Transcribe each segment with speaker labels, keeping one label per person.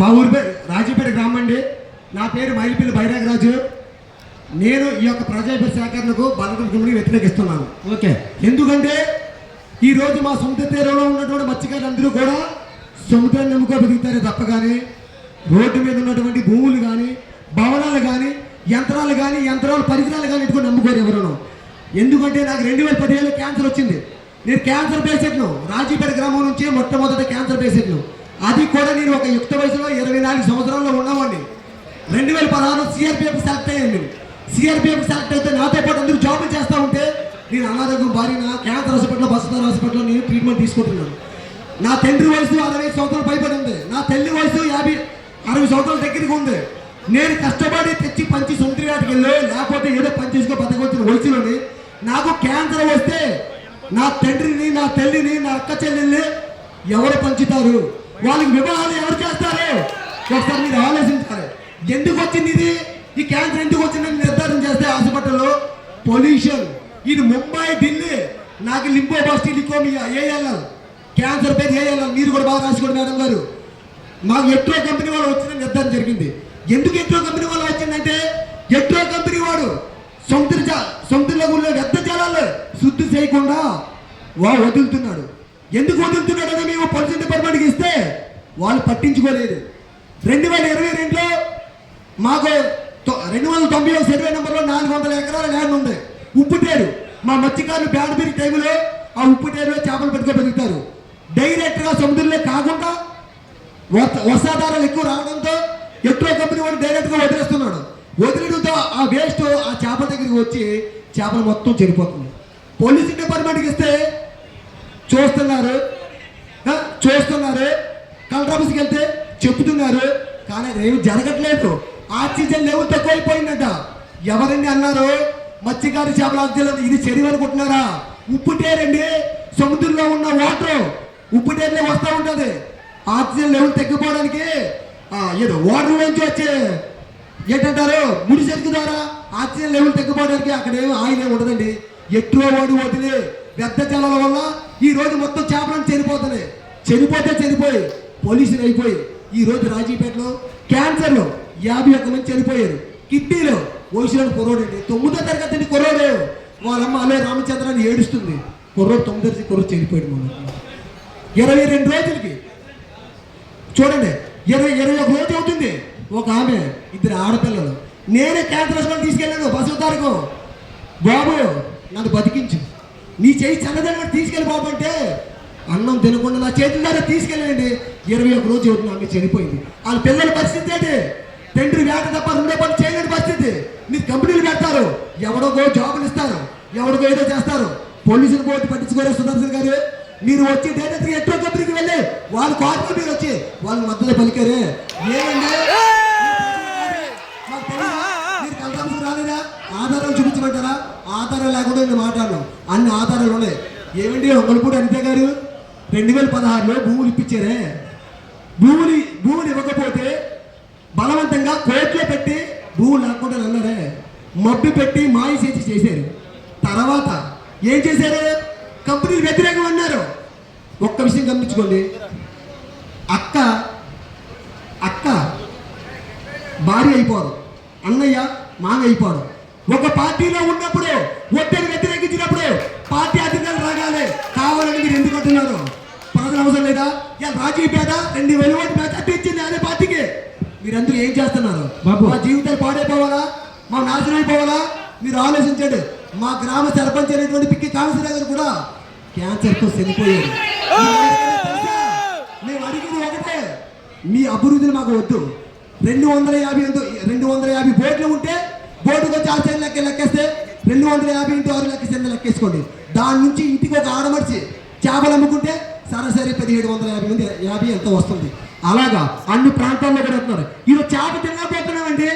Speaker 1: మా ఊరి పేరు రాజీపేట గ్రామం అండి. నా పేరు మైలిపల్లి బైరాగరాజు. నేను ఈ యొక్క ప్రజాపేట సేకరణకు బలకంగా వ్యతిరేకిస్తున్నాను.
Speaker 2: ఓకే.
Speaker 1: ఎందుకంటే ఈరోజు మా సముద్ర తీరంలో ఉన్నటువంటి మత్స్యకారులందరూ కూడా సముద్రాన్ని నమ్ముకో బతుకుతారే తప్ప కానీ రోడ్డు మీద ఉన్నటువంటి భూములు కానీ భవనాలు కానీ యంత్రాలు పరికరాలు కానీ ఎట్టుకొని నమ్ముకోరు ఎవరు. ఎందుకంటే నాకు 2017 క్యాన్సర్ వచ్చింది. నేను క్యాన్సర్ పేషెంట్ను. రాజీపేట గ్రామం నుంచి మొట్టమొదటి క్యాన్సర్ పేషెంట్ను. అది కూడా నేను ఒక యుక్త వయసులో 24 సంవత్సరాల్లో ఉన్నవాడిని. 2016లో సిఆర్పిఎఫ్ సెలెక్ట్ అయ్యాను. సిఆర్పిఎఫ్ సెలెక్ట్ అయితే నాతో పాటు అందరూ జాబులు చేస్తూ ఉంటే నేను అనారోగ్యం బారిన క్యాన్సర్ హాస్పిటల్లో బసతార్ హాస్పిటల్లో నేను ట్రీట్మెంట్ తీసుకుంటున్నాను. నా తండ్రి వయసు 65 సంవత్సరాలు పైబడి ఉంది. నా తల్లి వయసు 60 సంవత్సరాల దగ్గరికి ఉంది. నేను కష్టపడి తెచ్చి పంచి సముద్ర వేటకి వెళ్ళి లేకపోతే ఏదో పని చేసుకో బతకొచ్చిన వయసులోని నాకు క్యాన్సర్ వస్తే నా తండ్రిని, నా తల్లిని, నా అక్క చెల్లెల్ని ఎవరు పంచుతారు? వాళ్ళకి వివాహాలు ఎవరు చేస్తారు? ఒకసారి మీరు ఆలోచించాలి. ఎందుకు వచ్చింది ఇది? ఈ క్యాన్సర్ ఎందుకు వచ్చిందని నిర్ధారణ చేస్తే హాస్పిటల్లో పొల్యూషన్. ఇది ముంబై, ఢిల్లీ. నాకు లింపోబాస్టీ లికోమియా ఏఎల్ఎల్ క్యాన్సర్ పేరు ఏఎల్ఎల్. మీరు కూడా బాగా రాసుకోండి మేడం గారు. మాకు ఎట్రో కంపెనీ వాళ్ళు వచ్చిన నిర్ధారణ జరిగింది. ఎందుకు ఎట్రో కంపెనీ వాళ్ళు వచ్చిందంటే ఎట్రో కంపెనీ వాడు సముద్రంలో ఉన్న వ్యర్థ జలాలు శుద్ధి చేయకుండా వదులుతున్నాడు. ఎందుకు వదులుతున్నాడు అని మేము పొల్యూషన్ డిపార్ట్మెంట్కి ఇస్తే వాళ్ళు పట్టించుకోలేదు. 2022లో మాకు 290 సర్వే నెంబర్లో 400 ఎకరాల ల్యాండ్ ఉంది. ఉప్పుటేరు. మా మత్స్యకారులు బ్యాడ్బిరి టైంలో ఆ ఉప్పుటేరులో చేపలు పెట్టుకో బతుకుతారు. డైరెక్ట్గా సముద్రంలో కాకుండా వర్షాధారాలు ఎక్కువ రావడంతో ఎట్రో కంపెనీ వాడు డైరెక్ట్గా వదిలేస్తున్నాడు. వదిలేయడంతో ఆ వేస్ట్ ఆ చేపల దగ్గరికి వచ్చి చేపలు మొత్తం చనిపోతుంది. పొల్యూషన్ డిపార్ట్మెంట్కి ఇస్తే చూస్తున్నారు, కలెక్టర్ ఆఫీస్కి వెళ్తే చెప్తున్నారు, కానీ ఏమి జరగట్లేదు. ఆక్సిజన్ లెవెల్ తక్కువైపోయిందంట. ఎవరండి అన్నారు? మత్స్యకారు చేపల ఆక్సిజన్. ఇది చెరువు అనుకుంటున్నారా? ఉప్పుటేరండి. సముద్రంలో ఉన్న వాటర్ ఉప్పుటేరులో వస్తూ ఉంటుంది. ఆక్సిజన్ లెవెల్ తగ్గిపోవడానికి ఏదో వాటర్ నుంచి వచ్చే ఏంటంటారు ముడిసెరుకు ద్వారా ఆక్సిజన్ లెవెల్ తగ్గిపోవడానికి అక్కడ ఏమి ఆయిల్ ఏమి ఉండదండి. ఎట్రో వాడు వదిలే వ్యర్థ జలాల వల్ల ఈ రోజు మొత్తం చేపలను చనిపోతున్నాయి. చనిపోయి పొల్యూషన్ అయిపోయి ఈ రోజు రాజీపేటలో క్యాన్సర్లో 51 మంది చనిపోయారు. కిడ్నీలో వయసులో కుర్రోడండి, 9వ తరగతి కుర్రోడు. వాళ్ళమ్మ అలే రామచంద్రాన్ని ఏడుస్తుంది. కుర్రోడు 9వ తరగతి కుర్రోడు చనిపోయాడు. మనం 22 రోజులకి చూడండి, 21 రోజు అవుతుంది. ఒక ఆమె, 2 ఆడపిల్లలు. నేనే క్యాన్సర్ హాస్పిటల్ తీసుకెళ్ళాను. బసవతారకు బాబు నన్ను బతికించు, నీ చేయి చన్నదాన్ని తీసుకెళ్ళి బాబు అంటే అన్నం తినకుండా నా చేతుల ద్వారా తీసుకెళ్ళండి. 21 రోజు అవుతుంది. ఆమె చనిపోయింది. వాళ్ళ పిల్లల పరిస్థితి ఏంటి? తండ్రి వేట తప్ప రెండో పని చేయలేని పరిస్థితి. మీరు కంపెనీలు పెడతారు, ఎవడోగో జాబులు ఇస్తారు, ఎవరికో ఏదో చేస్తారు. పొల్యూషన్ బోర్డు పట్టించుకోరే సుదర్శన్ గారు. మీరు వచ్చి డైరెక్ట్గా ఎట్రో కంపెనీకి వెళ్ళి వాళ్ళ కోర్టులో మీరు వచ్చి వాళ్ళ మధ్యలో పలికారే ఏమండి? మీరు కలరాల్సి రాలేదా? ఆధారాలు చూపించమంటారా? ఆధారాలు లేకుండా నేను మాట్లాడను. అన్ని ఆధారాలు ఉన్నాయి. ఏమండి ఒంగళపూడి అనిత గారు 2016లో భూములు ఇప్పించారే. భూములు ఇవ్వకపోతే బలవంతంగా కోర్టులో పెట్టి భూములు లేకుండా అన్నారే. మబ్బి పెట్టి మాయ చేశారు. తర్వాత ఏం చేశారు? కంపెనీలు వ్యతిరేకం అన్నారు. ఒక్క విషయం గమనించుకోండి. అక్క భార్య అయిపోరు, అన్నయ్య మామ అయిపోరు. ఒక పార్టీలో ఉన్నప్పుడు ఒత్తిడి వ్యతిరేకించినప్పుడు పార్టీ అధికారులు రాగాలి. కావాలని మీరు ఎందుకు అంటున్నారు? ప్రజలు అవసరం లేదా? రాజీపేట 2000 ఓటు మ్యాచ్ అట్టించింది అదే పార్టీకి. మీరందరూ ఏం చేస్తున్నారు? మా జీవితాలు పాడైపోవాలా? మా నాశనం అయిపోవాలా? మీరు ఆలోచించండి. మా గ్రామ సర్పంచ్ అనేటువంటి పిక్కి కామేశ్వర గారు కూడా క్యాన్సర్తో చనిపోయారు. మేము అడిగింది ఒకటే, మీ అభివృద్ధిని మాకు వద్దు. 250 బోట్లు ఉంటే బోర్డుకు వచ్చి 6 లెక్కేస్తే 250 ఇంటూ 6 లెక్కేసుకోండి. దాని నుంచి ఇంటికి ఒక ఆడమర్చి చేపలు అమ్ముకుంటే సరాసరి 1750 ఎంతో వస్తుంది. అలాగా అన్ని ప్రాంతాల్లో కూడా వస్తున్నారు. ఇది చేప తినకపోతున్నామండి.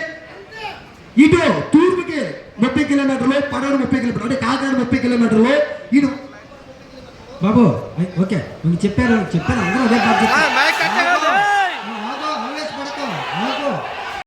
Speaker 1: ఇటు తూర్పుకి 30 కిలోమీటర్లు, పడవలు 30 కిలోమీటర్లు, అంటే కాకినాడ 30 కిలోమీటర్లు. ఇటు
Speaker 2: బాబు ఓకే చెప్పారు అందరూ అదే